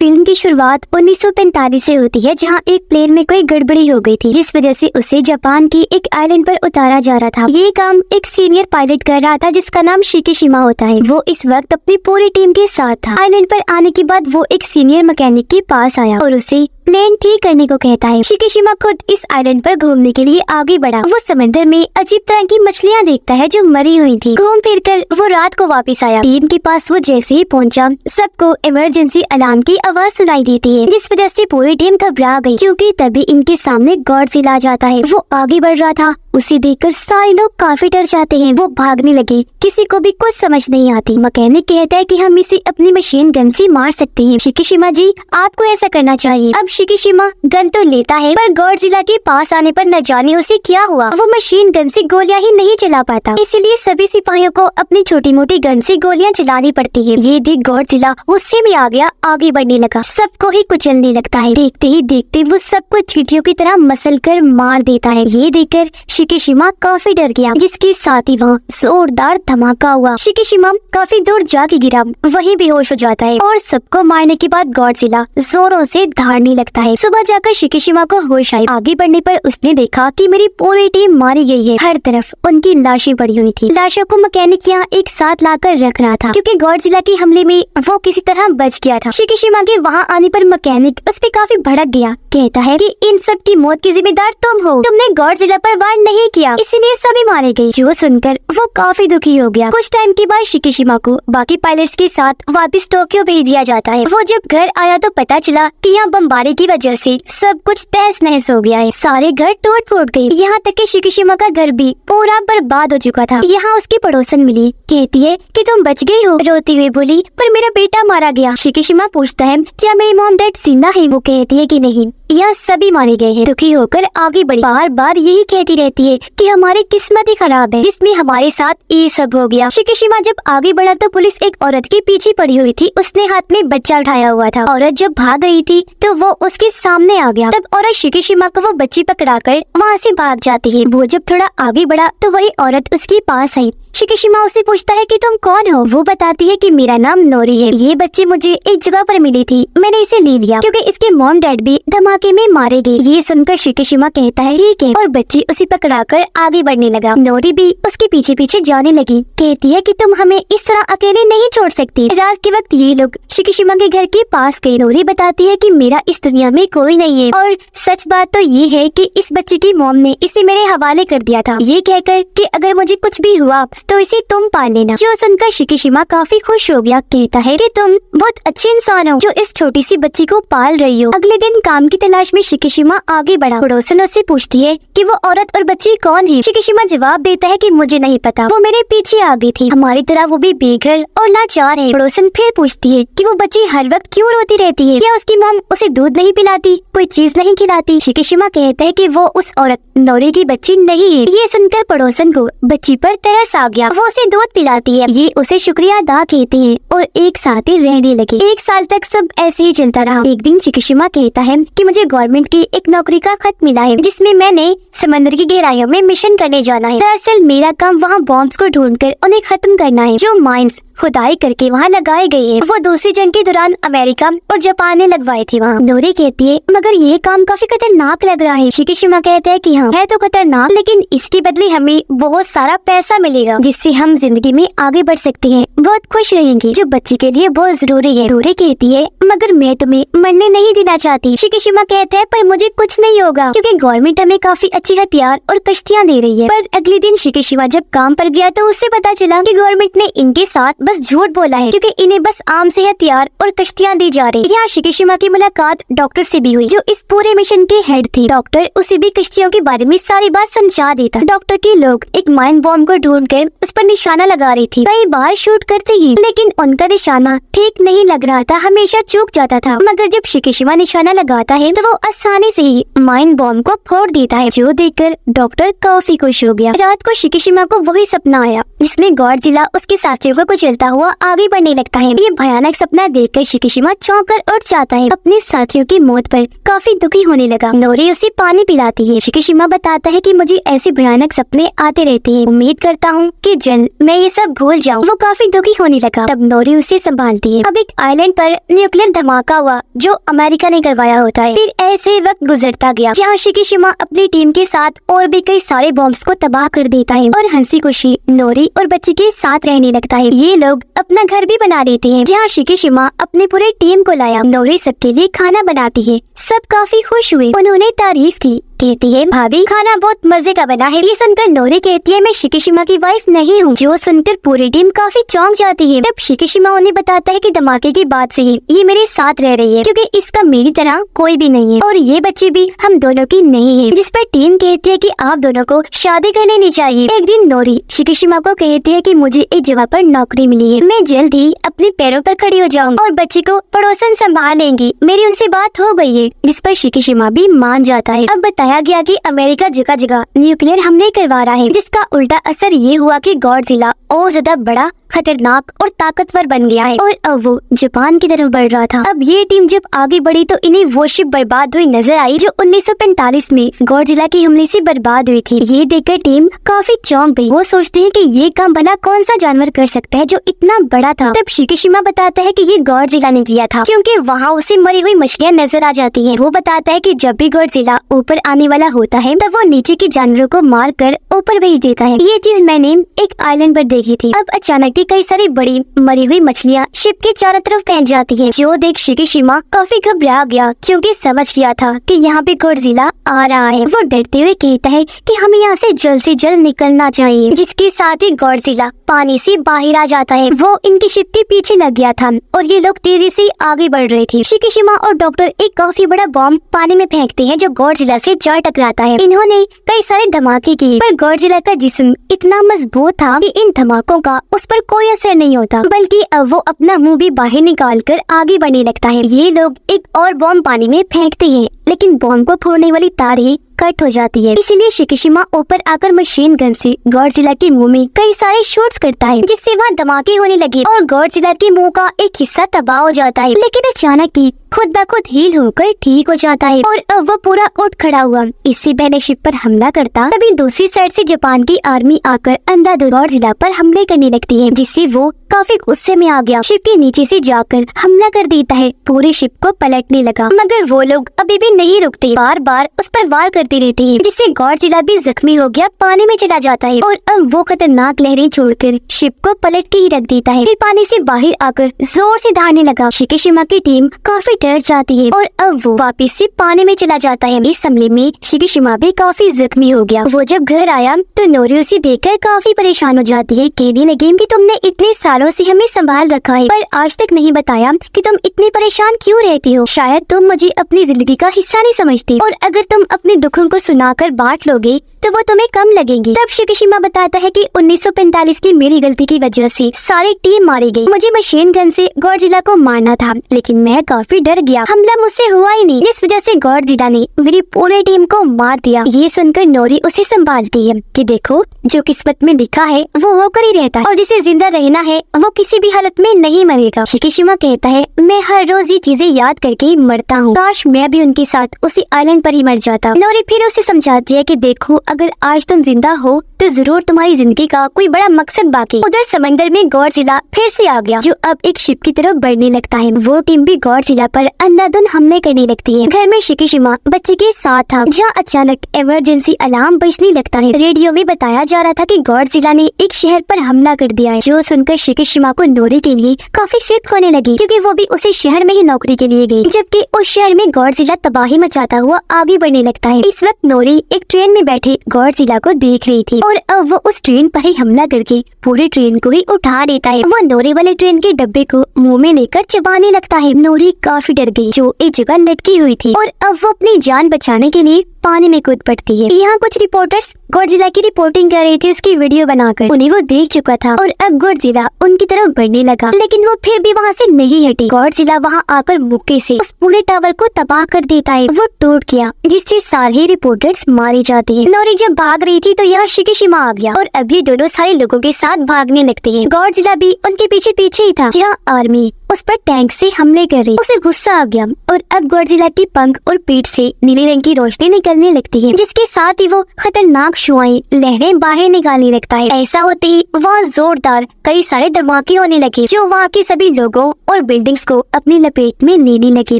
Film की शुरुआत 1945 से होती है, जहां एक प्लेन में कोई गड़बड़ी हो गई थी, जिस वजह से उसे जापान की एक आइलैंड पर उतारा जा रहा था। ये काम एक सीनियर पायलट कर रहा था जिसका नाम शिकीशिमा होता है। वो इस वक्त अपनी पूरी टीम के साथ था। आइलैंड पर आने के बाद वो एक सीनियर मैकेनिक के पास आया और उसे प्लेन ठीक करने को कहता है। शिकीशिमा खुद इस आइलैंड पर घूमने के लिए आगे बढ़ा। वो समंदर में अजीब तरह की मछलियाँ देखता है जो मरी हुई थी। घूम फिर कर वो रात को वापस आया। टीम के पास वो जैसे ही पहुंचा, सबको इमरजेंसी अलार्म की आवाज सुनाई देती है, जिस वजह से पूरी टीम घबरा गई, क्योंकि तभी इनके सामने गॉडजिला आ जाता है। वो आगे बढ़ रहा था, उसे देखकर सारे लोग काफी डर जाते हैं। वो भागने लगे, किसी को भी कुछ समझ नहीं आती। मैकेनिक कहता है कि हम इसे अपनी मशीन गन से मार सकते हैं। शिकीशिमा जी, आपको ऐसा करना चाहिए। अब शिकीशिमा गन तो लेता है, पर गॉडजिला के पास आने पर न जाने उसे क्या हुआ। वो मशीन गन से गोलियां ही नहीं चला पाता, इसलिए सभी सिपाहियों को अपनी छोटी मोटी गन से गोलियां चलानी पड़ती है। ये देख गॉडजिला गुस्से में आ गया, आगे बढ़ने लगा, सबको ही कुचलने लगता है। देखते ही देखते वो सबको चींटियों की तरह मसल कर मार देता है। ये देखकर शिकीशिमा काफी डर गया, जिसके साथ ही वहाँ जोरदार धमाका हुआ। शिकीशिमा काफी दूर जाके गिरा, वहीं बेहोश हो जाता है और सबको मारने के बाद गॉडजिला जोरों से दहाड़ने लगता है। सुबह जाकर शिकीशिमा को होश आई। आगे बढ़ने पर उसने देखा कि मेरी पूरी टीम मारी गई है। हर तरफ उनकी लाशें पड़ी हुई थी। लाशों को मैकेनिक यहाँ एक साथ लाकर रख रहा था, क्योंकि गॉडजिला के हमले में वो किसी तरह बच गया था। शिकीशिमा के वहाँ आने पर मैकेनिक उस पे काफी भड़क गया। कहता है कि इन सब की मौत की जिम्मेदार तुम हो, तुमने गॉडजिला पर वार नहीं किया, इसीलिए सभी मारे गए। जो सुनकर वो काफी दुखी हो गया। कुछ टाइम के बाद शिकीशिमा को बाकी पायलट्स के साथ वापस टोक्यो भेज दिया जाता है। वो जब घर आया तो पता चला कि यहाँ बमबारी की वजह से सब कुछ तहस नहस हो गया है। सारे घर टूट फूट गए, यहाँ तक कि शिकीशिमा का घर भी पूरा बर्बाद हो चुका था। यहाँ उसकी पड़ोसन मिली, कहती है कि तुम बच गई हो। रोती हुई बोली, पर मेरा बेटा मारा गया। शिकीशिमा पूछता है, क्या मेरी मॉम डैड जिंदा है? वो कहती है कि नहीं, यहाँ सभी मारे गए हैं। दुखी होकर आगे बढ़ी, बार बार यही कहती रहती है कि हमारी किस्मत ही खराब है, जिसमें हमारे साथ ये सब हो गया। शिकीशिमा जब आगे बढ़ा तो पुलिस एक औरत के पीछे पड़ी हुई थी। उसने हाथ में बच्चा उठाया हुआ था। औरत जब भाग गई थी तो वो उसके सामने आ गया। तब औरत शिकीशिमा को वो बच्ची पकड़ाकर वहाँ से भाग जाती है। वो जब थोड़ा आगे बढ़ा तो वही औरत उसके पास आई। शिकीशिमा उसे पूछता है कि तुम कौन हो? वो बताती है कि मेरा नाम नोरी है। ये बच्ची मुझे एक जगह पर मिली थी, मैंने इसे ले लिया क्योंकि इसके मॉम डैड भी धमाके में मारे गए। ये सुनकर शिकीशिमा कहता है ठीक है, और बच्ची उसे पकड़ाकर आगे बढ़ने लगा। नोरी भी उसके पीछे पीछे जाने लगी। कहती है कि तुम हमें इस तरह अकेले नहीं छोड़ सकती। रात के वक्त ये लोग शिकीशिमा के घर के पास गए। नोरी बताती है कि मेरा इस दुनिया में कोई नहीं है, और सच बात तो ये है कि इस बच्चे की मॉम ने इसे मेरे हवाले कर दिया था, ये कहकर कि अगर मुझे कुछ भी हुआ तो इसे तुम पाल लेना। जो सुनकर शिकीशिमा काफी खुश हो गया। कहता है कि तुम बहुत अच्छे इंसान हो जो इस छोटी सी बच्ची को पाल रही हो। अगले दिन काम की तलाश में शिकीशिमा आगे बढ़ा। पड़ोसन उससे पूछती है कि वो औरत और बच्ची कौन है। शिकीशिमा जवाब देता है कि मुझे नहीं पता, वो मेरे पीछे आ गई थी, हमारी तरह वो भी बेघर और लाचार है। पड़ोसन फिर पूछती है कि वो बच्ची हर वक्त क्यों रोती रहती है, क्या उसकी मॉम उसे दूध नहीं पिलाती, कोई चीज नहीं खिलाती? शिकीशिमा कहता है कि वो उस औरत नोरी की बच्ची नहीं है। ये सुनकर पड़ोसन को बच्ची पर तरस आ गया। वो उसे दूध पिलाती है। ये उसे शुक्रिया अदा कहते हैं और एक साथ ही रहने लगे। 1 साल तक सब ऐसे ही चलता रहा। एक दिन शिकीशिमा कहता है कि मुझे गवर्नमेंट की एक नौकरी का खत मिला है, जिसमें मैंने समंदर की गहराइयों में मिशन करने जाना है। दरअसल मेरा काम वहाँ बॉम्ब्स को ढूंढकर उन्हें खत्म करना है, जो माइंस खुदाई करके वहाँ लगाए गए हैं। वो दूसरी जंग के दौरान अमेरिका और जापान ने लगवाए थे वहाँ। नोरी कहती है मगर ये काम काफी खतरनाक लग रहा है। शिकीशिमा कहता है कि हाँ है तो खतरनाक, लेकिन इसके बदले हमें बहुत सारा पैसा मिलेगा, जिससे हम जिंदगी में आगे बढ़ सकते हैं, बहुत खुश रहेंगे, जो बच्ची के लिए बहुत जरूरी है। नोरी कहती है मगर मैं तुम्हें मरने नहीं देना चाहती। शिकीशिमा कहता है पर मुझे कुछ नहीं होगा, क्योंकि गवर्नमेंट हमें काफी अच्छी हथियार और कश्तियाँ दे रही है। पर अगले दिन शिकीशिमा जब काम पर गया तो उससे पता चला कि गवर्नमेंट ने इनके साथ बस झूठ बोला है, क्योंकि इन्हें बस आम से हथियार और कश्तियाँ दी जा रही। यहाँ शिकीशिमा की मुलाकात डॉक्टर से भी हुई, जो इस पूरे मिशन के हेड थी। डॉक्टर उसे भी कश्तियों के बारे में सारी बात समझा देता। डॉक्टर के लोग एक माइन बॉम्ब को ढूंढकर उस पर निशाना लगा रही थी। कई बार शूट करते ही, लेकिन उनका निशाना ठीक नहीं लग रहा था, हमेशा चूक जाता था। मगर जब शिकीशिमा निशाना लगाता है तो वो आसानी से ही माइन बॉम्ब को फोड़ देता है, जो देखकर डॉक्टर काफी खुश हो गया। रात को शिकीशिमा को वही सपना आया जिसमें गॉडजिला उसके साथियों को कुचल चलता हुआ आगे बढ़ने लगता है। ये भयानक सपना देखकर शिकिशिमा चौंक कर उठ जाता है। अपने साथियों की मौत पर काफी दुखी होने लगा। नोरी उसे पानी पिलाती है। शिकिशिमा बताता है कि मुझे ऐसे भयानक सपने आते रहते हैं, उम्मीद करता हूँ कि जल्द मैं ये सब भूल जाऊँ। वो काफी दुखी होने लगा। तब नोरी उसे संभालती है। अब एक आइलैंड पर न्यूक्लियर धमाका हुआ जो अमेरिका ने करवाया होता है। फिर ऐसे वक्त गुजरता गया जहाँ शिकिशिमा अपनी टीम के साथ और भी कई सारे बॉम्ब्स को तबाह कर देता है और हंसी खुशी नोरी और बच्चे के साथ रहने लगता है। ये लोग अपना घर भी बना लेते हैं जहाँ शिकिशिमा अपने पूरे टीम को लाया। नोरी सबके लिए खाना बनाती है। सब काफी खुश हुए। उन्होंने तारीफ की। कहती है, भाभी खाना बहुत मजे का बना है। ये सुनकर नोरी कहती है, मैं शिकिशिमा की वाइफ नहीं हूँ। जो सुनकर पूरी टीम काफी चौंक जाती है। तब शिकिशिमा उन्हें बताता है कि धमाके की बात से ही ये मेरे साथ रह रही है, क्योंकि इसका मेरी तरह कोई भी नहीं है और ये बच्ची भी हम दोनों की नहीं है। जिस पर टीम कहती है कि आप दोनों को शादी कर लेनी चाहिए। एक दिन नोरी शिकिशिमा को कहती है कि मुझे एक जगह पर नौकरी मिली है, मैं जल्द ही अपने पैरों पर खड़ी हो जाऊंगी और बच्ची को पड़ोसन संभाल लेंगी। मेरी उनसे बात हो गई है। जिस पर शिकिशिमा भी मान जाता है। अब बताया गया कि अमेरिका जगह जगह न्यूक्लियर हमले करवा रहा है, जिसका उल्टा असर ये हुआ कि गॉडजिला और ज्यादा बड़ा, खतरनाक और ताकतवर बन गया है और अब वो जापान की तरफ बढ़ रहा था। अब ये टीम जब आगे बढ़ी तो इन्हें वो शिप बर्बाद हुई नजर आई जो 1945 में गॉडजिला के हमले से बर्बाद हुई थी। ये देखकर टीम काफी चौंक गई। वो सोचते हैं कि ये काम भला कौन सा जानवर कर सकता है जो इतना बड़ा था। तब शिकिशिमा बताता है कि ये गॉडजिला ने किया था, क्योंकि वहाँ उसे मरी हुई मछलियाँ नजर आ जाती है। वो बताता है कि जब भी गॉडजिला ऊपर आने वाला होता है तब वो नीचे के जानवरों को मार कर ऊपर भेज देता है। ये चीज मैंने एक आइलैंड पर देखी थी। अब अचानक कई सारी बड़ी मरी हुई मछलियाँ शिप के चारों तरफ फैल जाती हैं, जो देख शिकिशिमा काफी घबरा गया, क्योंकि समझ गया था कि यहाँ पे गॉडजिला आ रहा है। वो डरते हुए कहता है कि हमें यहाँ से जल्द निकलना चाहिए। जिसके साथ ही गॉडजिला पानी से बाहर आ जाता है। वो इनकी शिप के पीछे लग गया था और ये लोग तेजी से आगे बढ़ रहे थे। शिकिशिमा और डॉक्टर एक काफी बड़ा बॉम्ब पानी में फेंकते हैं जो गॉडजिला से जा टकराता है। इन्होंने कई सारे धमाके किए, पर गॉडजिला का जिस्म इतना मजबूत था कि इन धमाकों का उस पर कोई असर नहीं होता, बल्कि अब वो अपना मुंह भी बाहर निकाल कर आगे बढ़ने लगता है। ये लोग एक और बॉम्ब पानी में फेंकते हैं, लेकिन बॉम्ब को फोड़ने वाली तार ही कट हो जाती है। इसीलिए शिकिशिमा ऊपर आकर मशीन गन से गॉडजिला के मुंह में कई सारे शॉट्स करता है, जिससे वहाँ धमाके होने लगे और गॉडजिला के मुंह का एक हिस्सा तबाह हो जाता है। लेकिन अचानक ही खुद ब खुद हील होकर ठीक हो जाता है और अब वो पूरा उठ खड़ा हुआ। इससे पहले शिप पर हमला करता, तभी दूसरी साइड से जापान की आर्मी आकर अंधाधुंध गॉडजिला पर हमले करने लगती है, जिससे वो काफी गुस्से में आ गया। शिप के नीचे से जाकर हमला कर देता है। पूरी शिप को पलटने लगा, मगर वो लोग अभी भी नहीं रुकते, बार बार उस पर वार करते रहते हैं, जिससे गॉडजिला भी जख्मी हो गया पानी में चला जाता है और अब वो खतरनाक लहरें छोड़कर शिप को पलट के ही रख देता है। फिर पानी से बाहर आकर जोर से दहाड़ने लगा। शिकिशिमा की टीम काफी डर जाती है और अब वो वापस से पानी में चला जाता है। इस हमले में शिकिशिमा भी काफी जख्मी हो गया। वो जब घर आया तो नोरी उसे देखकर काफी परेशान हो जाती है। कहने लगी कि तुमने इतने सालों से हमें संभाल रखा है, पर आज तक नहीं बताया कि तुम इतनी परेशान क्यों रहती हो। शायद तुम मुझे अपनी जिंदगी का हिस्सा नहीं समझती, और अगर तुम अपने दुखों को सुनाकर बांट लोगे तो वो तुम्हें कम लगेंगी। तब शिकिशिमा बताता है कि 1945 की मेरी गलती की वजह से सारी टीम मारी गई। मुझे मशीन गन से गॉडजिला को मारना था, लेकिन मैं काफी डर गया। हमला मुझसे हुआ ही नहीं, इस वजह से गॉडजिला ने मेरी पूरी टीम को मार दिया। ये सुनकर नोरी उसे संभालती है कि देखो, जो किस्मत में लिखा है वो होकर ही रहता है, और जिसे जिंदा रहना है वो किसी भी हालत में नहीं मरेगा। शिकिशिमा कहता है, मैं हर रोज ये चीजें याद करके मरता हूँ। काश मैं भी उनके साथ उसी आइलैंड पर ही मर जाता। नोरी फिर उसे समझाती है कि देखो, अगर आज तुम जिंदा हो तो जरूर तुम्हारी जिंदगी का कोई बड़ा मकसद बाकी। उधर समंदर में गॉडजिला फिर से आ गया, जो अब एक शिप की तरफ बढ़ने लगता है। वो टीम भी गॉडजिला पर अंधाधुंध हमले करने लगती है। घर में शिकिशिमा बच्चे के साथ था, जहाँ अचानक इमरजेंसी अलार्म बजने लगता है। रेडियो में बताया जा रहा था कि गॉडजिला ने एक शहर पर हमला कर दिया है, जो सुनकर शिकिशिमा को नोरी के लिए काफी फिक्र होने लगी, क्योंकि वो भी उसी शहर में ही नौकरी के लिए गई, जबकि उस शहर में गॉडजिला तबाही मचाता हुआ आगे बढ़ने लगता है। इस वक्त नोरी एक ट्रेन में बैठे गॉडजिला को देख रही थी और अब वो उस ट्रेन पर ही हमला करके पूरी ट्रेन को ही उठा लेता है। वो नोरी वाले ट्रेन के डब्बे को मुंह में लेकर चबाने लगता है। नोरी काफी डर गई, जो एक जगह लटकी हुई थी, और अब वो अपनी जान बचाने के लिए पानी में कूद पड़ती है। यहाँ कुछ रिपोर्टर्स गॉडजिला की रिपोर्टिंग कर रही थी उसकी वीडियो बनाकर। उन्हें वो देख चुका था और अब गॉडजिला उनकी तरफ बढ़ने लगा, लेकिन वो फिर भी वहाँ से नहीं हटी। गॉडजिला वहाँ आकर मुक्के से उस पूरे टावर को तबाह कर देता है। वो टूट गया, जिससे सारे रिपोर्टर्स मारे जाते हैं। नोरी जब भाग रही थी तो यहाँ शिकीशिमा आ गया और अब ये दोनों सारे लोगों के साथ भागने लगते हैं। गॉडजिला भी उनके पीछे पीछे ही था, जहाँ आर्मी उस पर टैंक से हमले कर रही। उसे गुस्सा आ गया और अब गॉडजिला की पंख और पीठ से नीले रंग की रोशनी निकलने लगती है, जिसके साथ ही वो खतरनाक शुआएं लहरें बाहर निकालने लगता है। ऐसा होते ही वहाँ जोरदार कई सारे धमाके होने लगे, जो वहाँ के सभी लोगों और बिल्डिंग्स को अपनी लपेट में लेने लगे।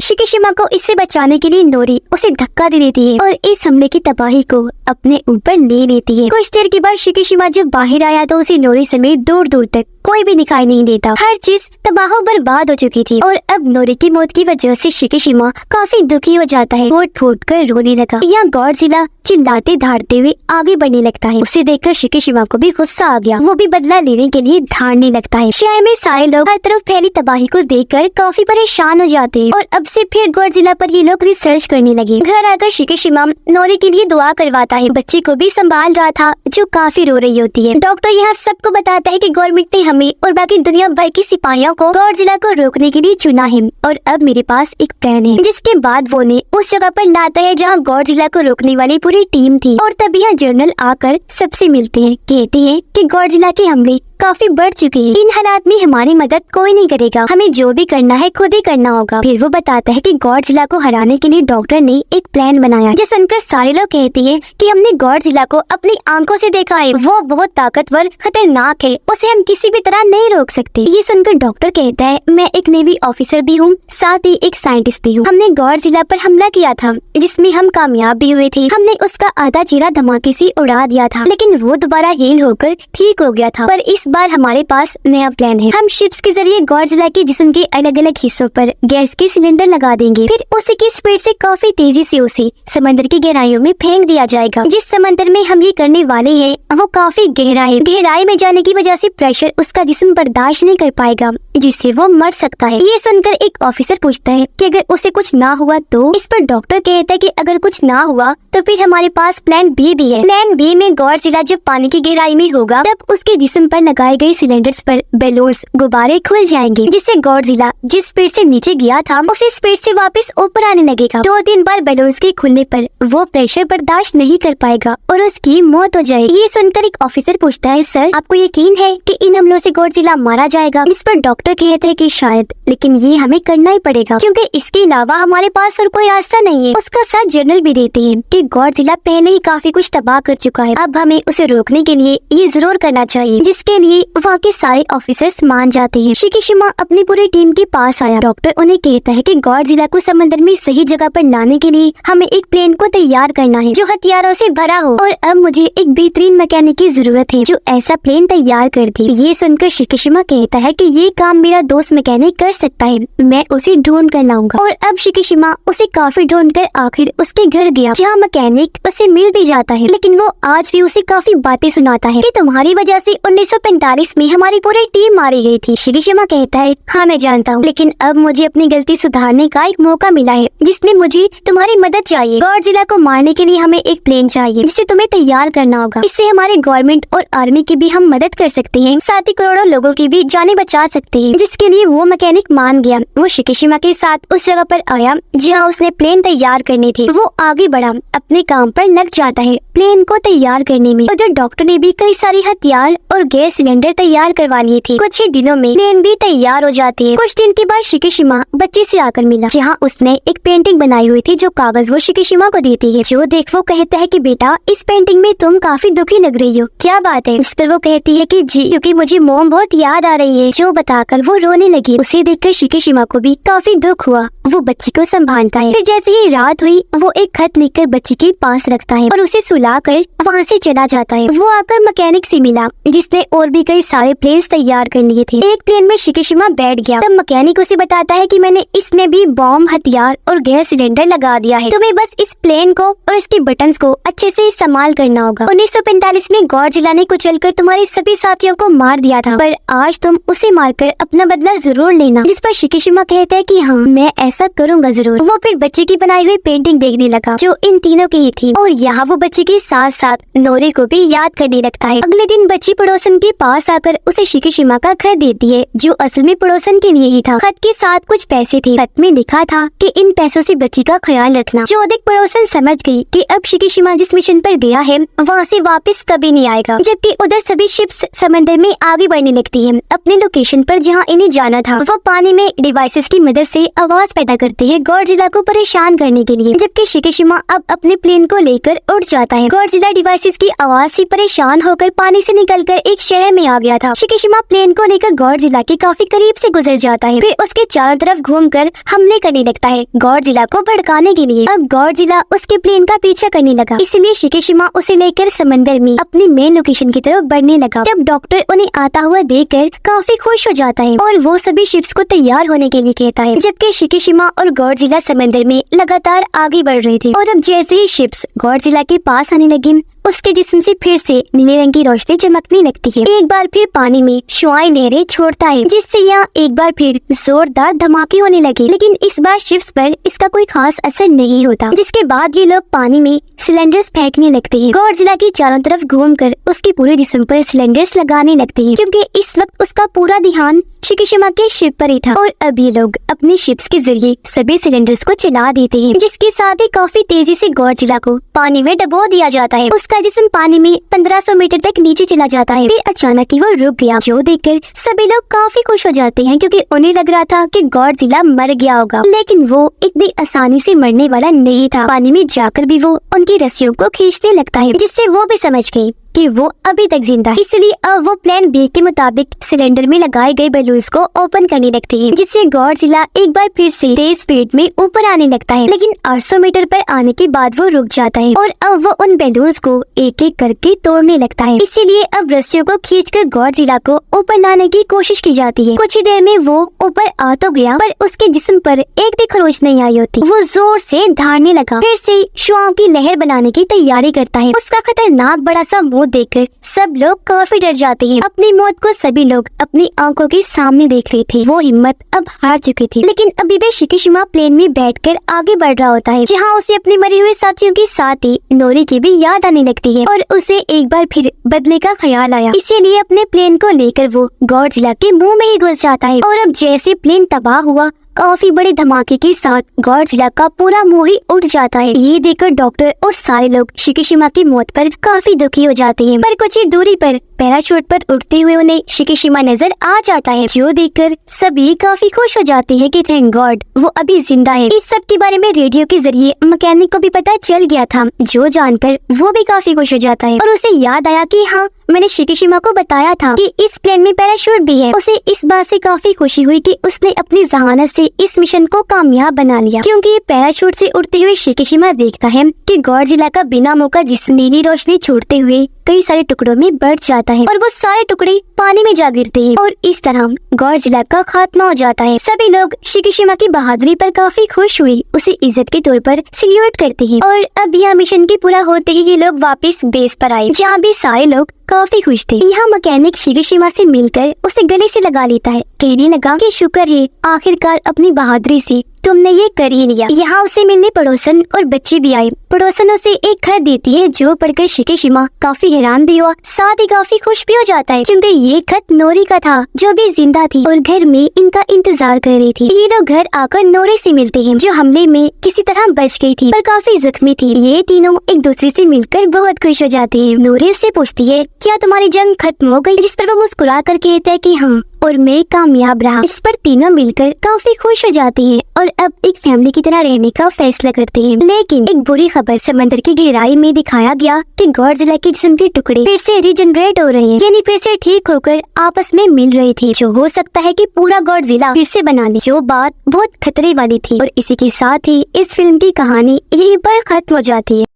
शिकीशिमा को इससे बचाने के लिए नोरी उसे धक्का दे देती है और इस हमले की तबाही को अपने ऊपर ले लेती है। कुछ देर के बाद शिकीशिमा जब बाहर आया तो उसे नोरी समेत दूर दूर तक कोई भी दिखाई नहीं देता। हर चीज तबाह बर्बाद हो चुकी थी और अब नोरी की मौत की वजह से शिकीशिमा काफी दुखी हो जाता है। फूट फूट कर रोने लगा। यहाँ गॉडजिला चिल्लाते धाड़ते हुए आगे बढ़ने लगता है। उसे देखकर शिकीशिमा को भी गुस्सा आ गया। वो भी बदला लेने के लिए धाड़ने लगता है। शहर में सारे लोग हर तरफ फैली तबाही को देखकर काफी परेशान हो जाते हैं और अब से फिर गॉडजिला पर ये लोग रिसर्च करने लगे। घर आकर शिकीशिमा नोरी के लिए दुआ करवाता है। बच्चे को भी संभाल रहा था जो काफी रो रही होती है। डॉक्टर यहाँ सबको बताता है कि गवर्नमेंट ने हमें और बाकी दुनिया भर की सिपाहियों को गॉडजिला को रोकने के लिए चुना है और अब मेरे पास एक प्लान है। जिसके बाद वो ने उस जगह पर लाता है जहाँ गॉडजिला को रोकने वाली पूरी टीम थी और तब यह जर्नल आकर सबसे मिलते हैं। कहते हैं कि गॉडजिला के हमले काफी बढ़ चुके हैं। इन हालात में हमारी मदद कोई नहीं करेगा, हमें जो भी करना है खुद ही करना होगा। फिर वो बताता है कि गॉडजिला को हराने के लिए डॉक्टर ने एक प्लान बनाया, जो सुनकर सारे लोग कहते हैं कि हमने गॉडजिला को अपनी आंखों से देखा है, वो बहुत ताकतवर खतरनाक है, उसे हम किसी भी तरह नहीं रोक सकते। ये सुनकर डॉक्टर कहता है मैं एक नेवी ऑफिसर भी हूँ, साथ ही एक साइंटिस्ट भी हूँ। हमने गॉडजिला पर हमला किया था जिसमें हम कामयाब भी हुए थे। हमने उसका आधा चेहरा धमाके से उड़ा दिया था, लेकिन वो दोबारा हील होकर ठीक हो गया था। पर इस बार हमारे पास नया प्लान है। हम शिप्स के जरिए गॉडजिला के जिस्म के अलग अलग हिस्सों पर गैस के सिलेंडर लगा देंगे, फिर उसी की स्पीड से काफी तेजी से उसे समंदर की गहराइयों में फेंक दिया जाएगा। जिस समंदर में हम ये करने वाले हैं वो काफी गहरा है। गहराई में जाने की वजह से प्रेशर उसका जिस्म बर्दाश्त नहीं कर पाएगा, जिससे वो मर सकता है। ये सुनकर एक ऑफिसर पूछता है कि अगर उसे कुछ ना हुआ तो? इस पर डॉक्टर कहता है कि अगर कुछ ना हुआ तो फिर हमारे पास प्लान बी भी है। प्लान बी में गॉडजिला जब पानी की गहराई में होगा तब उसके जिस्म पर लगाए गए सिलेंडर्स पर बैलून्स गुब्बारे खुल जाएंगे, जिससे गॉडजिला जिस स्पीड से नीचे गया था उसी स्पीड से वापस ऊपर आने लगेगा। 2-3 बार बैलून्स के खुलने पर वो प्रेशर बर्दाश्त नहीं कर पाएगा और उसकी मौत हो जाएगी। ये सुनकर एक ऑफिसर पूछता है सर आपको यकीन है कि इन हमलों से गॉडजिला मारा जाएगा? इस पर डॉक्टर कहते हैं कि शायद, लेकिन ये हमें करना ही पड़ेगा क्योंकि इसके अलावा हमारे पास और कोई रास्ता नहीं है। उसका साथ जर्नल भी देते हैं कि गॉडजिला पहले ही काफी कुछ तबाह कर चुका है, अब हमें उसे रोकने के लिए ये जरूर करना चाहिए, जिसके लिए वहाँ के सारे ऑफिसर्स मान जाते हैं। शिकीशिमा अपनी पूरी टीम के पास आया। डॉक्टर उन्हें कहता है कि गॉडजिला को समंदर में सही जगह पर लाने के लिए हमें एक प्लेन को तैयार करना है जो हथियारों से भरा हो, और अब मुझे एक बेहतरीन मैकेनिक की जरूरत है जो ऐसा प्लेन तैयार कर दे। ये सुनकर शिकीशिमा कहता है कि ये काम मेरा दोस्त मैकेनिक कर सकता है, मैं उसे ढूंढ कर लाऊंगा। और अब शिकीशिमा उसे काफी ढूंढ कर आखिर उसके घर गया, जहाँ मैकेनिक उसे मिल भी जाता है, लेकिन वो आज भी उसे काफी बातें सुनाता है कि तुम्हारी वजह से 1945 में हमारी पूरी टीम मारी गई थी। शिकीशिमा कहता है हाँ मैं जानता हूँ, लेकिन अब मुझे अपनी गलती सुधारने का एक मौका मिला है जिसमें मुझे तुम्हारी मदद चाहिए। गॉडजिला को मारने के लिए हमें एक प्लेन चाहिए जिसे तुम्हें तैयार करना होगा। इससे हमारे गवर्नमेंट और आर्मी की भी हम मदद कर सकते हैं, साथ ही करोड़ों लोगों की भी जानें बचा सकते हैं। जिसके लिए वो मैकेनिक मान गया। वो शिकीशिमा के साथ उस जगह पर आया जहाँ उसने प्लेन तैयार करने थे। वो आगे बढ़ा, अपने काम पर लग जाता है प्लेन को तैयार करने में। उधर डॉक्टर ने भी कई सारे हथियार और गैस सिलेंडर तैयार करवा लिए थे। कुछ ही दिनों में प्लेन भी तैयार हो जाती है। कुछ दिन के बाद शिकीशिमा बच्चे से आकर मिला, जहाँ उसने एक पेंटिंग बनाई हुई थी जो कागज वो शिकीशिमा को देती है। जो देख वो कहता है कि बेटा इस पेंटिंग में तुम काफी दुखी लग रही हो, क्या बात है? इस पर वो कहती है कि जी क्योंकि मुझे मोम बहुत याद आ रही है। जो बताकर वो रोने लगी। उसे देखकर शिकीशिमा को भी काफी दुख हुआ। वो बच्ची को संभालता है। फिर जैसे ही रात हुई वो एक खत लिखकर बच्ची के पास रखता है और उसे सुलाकर वहाँ से चला जाता है। वो आकर मैकेनिक से मिला जिसने और भी कई सारे प्लेन्स तैयार कर लिए थे। एक प्लेन में शिकीशिमा बैठ गया। तब मैकेनिक उसे बताता है कि मैंने इसमें भी बॉम्ब, हथियार और गैस सिलेंडर लगा दिया है, तुम्हें बस इस प्लेन को और इसके बटन्स को अच्छे से इस्तेमाल करना होगा। 1945 में गॉडजिला ने कुचलकर तुम्हारे सभी साथियों को मार दिया था, पर आज तुम उसे मारकर अपना बदला जरूर लेना। जिस पर शिकीशिमा कहता है कि हाँ मैं ऐसा करूँगा जरूर। वो फिर बच्चे की बनाई हुई पेंटिंग देखने लगा जो इन तीनों की ही थी, और यहाँ वो बच्चे के साथ साथ नोरी को भी याद करने लगता है। अगले दिन बच्ची पड़ोसन के पास आकर उसे शिकीशिमा का खत देती है, जो असल में पड़ोसन के लिए ही था। खत के साथ कुछ पैसे थे। खत में लिखा था कि इन पैसों से बच्ची का ख्याल रखना। जो अधिक पड़ोसन समझ गई कि अब शिकीशिमा जिस मिशन पर गया है वहाँ से वापस कभी नहीं आएगा। जबकि उधर सभी शिप्स समंदर में आगे बढ़ने लगती है अपने लोकेशन पर जहाँ इन्हें जाना था। वो पानी में डिवाइसेस की मदद से आवाज पैदा करते हैं गॉडजिला को परेशान करने के लिए, जबकि शिकीशिमा अब अपने प्लेन को लेकर उड़ जाता है। गॉडजिला डिवाइसेस की आवाज से परेशान होकर पानी से निकलकर एक शहर में आ गया था। शिकीशिमा प्लेन को लेकर गॉडजिला के काफी करीब से गुजर जाता है, फिर उसके चारों तरफ घूमकर हमले करने लगता है गॉडजिला को भड़काने के लिए। अब गॉडजिला उसके प्लेन का पीछा करने लगा, इसलिए शिकीशिमा उसे लेकर समंदर में अपनी मेन लोकेशन की तरफ बढ़ने लगा। जब डॉक्टर उन्हें आता हुआ देखकर काफी खुश हो जाता है और वो सभी शिप्स को तैयार होने के लिए कहता है, जबकि शिकीशिमा और गॉडजिला समंदर में लगातार आगे बढ़ रहे थे। और अब जैसे ही शिप्स गॉडजिला के पास आने लगी, उसके जिस्म से फिर से नीले रंग की रोशनी चमकने लगती है। एक बार फिर पानी में शुआई लहरें छोड़ता है, जिससे यहाँ एक बार फिर जोरदार धमाके होने लगे, लेकिन इस बार शिप्स पर इसका कोई खास असर नहीं होता। जिसके बाद ये लोग पानी में सिलेंडर्स फेंकने लगते हैं। गॉडजिला की चारों तरफ घूमकर उसके पूरे जिस्म पर सिलेंडर्स लगाने लगते हैं, क्योंकि इस वक्त उसका पूरा ध्यान शिकीशिमा के शिप पर ही था। और अब ये लोग अपने शिप्स के जरिए सभी सिलेंडर्स को चला देते हैं, जिसके साथ ही काफी तेजी से गॉडजिला को पानी में डबो दिया जाता है। उसका जिस्म पानी में 1500 मीटर तक नीचे चला जाता है। फिर अचानक ही वो रुक गया, जो देखकर सभी लोग काफी खुश हो जाते हैं, क्योंकि उन्हें लग रहा था कि गॉडजिला मर गया होगा, लेकिन वो इतनी आसानी से मरने वाला नहीं था। पानी में जाकर भी वो उनकी रस्सियों को खींचने लगता है, जिससे वो भी समझ गई कि वो अभी तक जिंदा है। इसलिए अब वो प्लान बी के मुताबिक सिलेंडर में लगाए गए बलून्स को ओपन करने लगते हैं, जिससे गॉडजिला एक बार फिर से तेज स्पीड में ऊपर आने लगता है। लेकिन 800 मीटर पर आने के बाद वो रुक जाता है और अब वो उन बलून्स को एक एक करके तोड़ने लगता है। इसीलिए अब रस्सियों को खींचकर गॉडजिला को ऊपर लाने की कोशिश की जाती है। कुछ ही देर में वो ऊपर आ तो गया, पर उसके जिस्म पर एक भी खरोच नहीं आई होती। वो जोर से धाड़ने लगा, फिर से शुआओं की लहर बनाने की तैयारी करता है। उसका खतरनाक बड़ा सा देखकर सब लोग काफी डर जाते हैं। अपनी मौत को सभी लोग अपनी आंखों के सामने देख रहे थे। वो हिम्मत अब हार चुकी थी, लेकिन अभी भी शिकीशिमा प्लेन में बैठकर आगे बढ़ रहा होता है, जहां उसे अपने मरे हुए साथियों के साथ ही नोरी की भी याद आने लगती है और उसे एक बार फिर बदले का ख्याल आया। इसीलिए अपने प्लेन को लेकर वो गॉडजिला के मुंह में ही घुस जाता है। और अब जैसे प्लेन तबाह हुआ, काफी बड़े धमाके के साथ गॉडजिला का पूरा मुंह ही उठ जाता है। ये देखकर डॉक्टर और सारे लोग शिकीशिमा की मौत पर काफी दुखी हो जाते हैं, पर कुछ ही दूरी पर पैराशूट पर उड़ते हुए उन्हें शिकीशिमा नजर आ जाता है, जो देखकर सभी काफी खुश हो जाते हैं कि थैंक गॉड वो अभी जिंदा है। इस सब के बारे में रेडियो के जरिए मैकेनिक को भी पता चल गया था, जो जानकर वो भी काफी खुश हो जाता है और उसे याद आया कि हाँ, मैंने शिकीशिमा को बताया था कि इस प्लेन में पैराशूट भी है। उसे इस बात से काफी खुशी हुई कि उसने अपनी जहानत से इस मिशन को कामयाब बना लिया, क्योंकि पैराशूट से उड़ते हुए शिकीशिमा देखता है कि गॉडजिला का बिना मुंह का जिस्म नीली रोशनी छोड़ते हुए कई सारे टुकड़ों में बढ़ जाता है और वो सारे टुकड़े पानी में जा गिरते हैं और इस तरह गॉडजिला का खात्मा हो जाता है। सभी लोग शिकीशिमा की बहादुरी पर काफी खुश हुए, उसे इज्जत के तौर पर सल्यूट करते हैं। और अब यह मिशन के पूरा होते ही ये लोग वापस बेस पर आए, जहाँ भी सारे लोग काफी खुश थे। यहाँ मैकेनिक शिकीशिमा से मिलकर उसे गले से लगा लेता है, कहने लगा कि शुक्र है आखिरकार अपनी बहादुरी से तुमने ये कर ही लिया। यहाँ उसे मिलने पड़ोसन और बच्चे भी आए। पड़ोसन उसे एक खत देती है, जो पढ़कर शिकीशिमा काफी हैरान भी हुआ, साथ ही काफी खुश भी हो जाता है, क्योंकि ये खत नोरी का था, जो भी जिंदा थी और घर में इनका इंतजार कर रही थी। ये लोग घर आकर नोरी से मिलते हैं, जो हमले में किसी तरह बच गई थी पर काफी जख्मी थी। ये तीनों एक दूसरे से मिलकर बहुत खुश हो जाते हैं। नोरी उससे पूछती है, क्या तुम्हारी जंग खत्म हो गई? जिस पर वो मुस्कुरा कर कहता है कि हाँ, और मैं कामयाब रहा। इस पर तीनों मिलकर काफी खुश हो जाते हैं और अब एक फैमिली की तरह रहने का फैसला करते हैं। लेकिन एक बुरी खबर समंदर की गहराई में दिखाया गया कि गॉडजिला के जिस्म के टुकड़े फिर से रीजनरेट हो रहे हैं, यानी फिर से ठीक होकर आपस में मिल रहे थे, जो हो सकता है कि पूरा गॉडजिला फिर से बना ले, जो बात बहुत खतरे वाली थी। और इसी के साथ ही इस फिल्म की कहानी यहीं पर खत्म हो जाती है।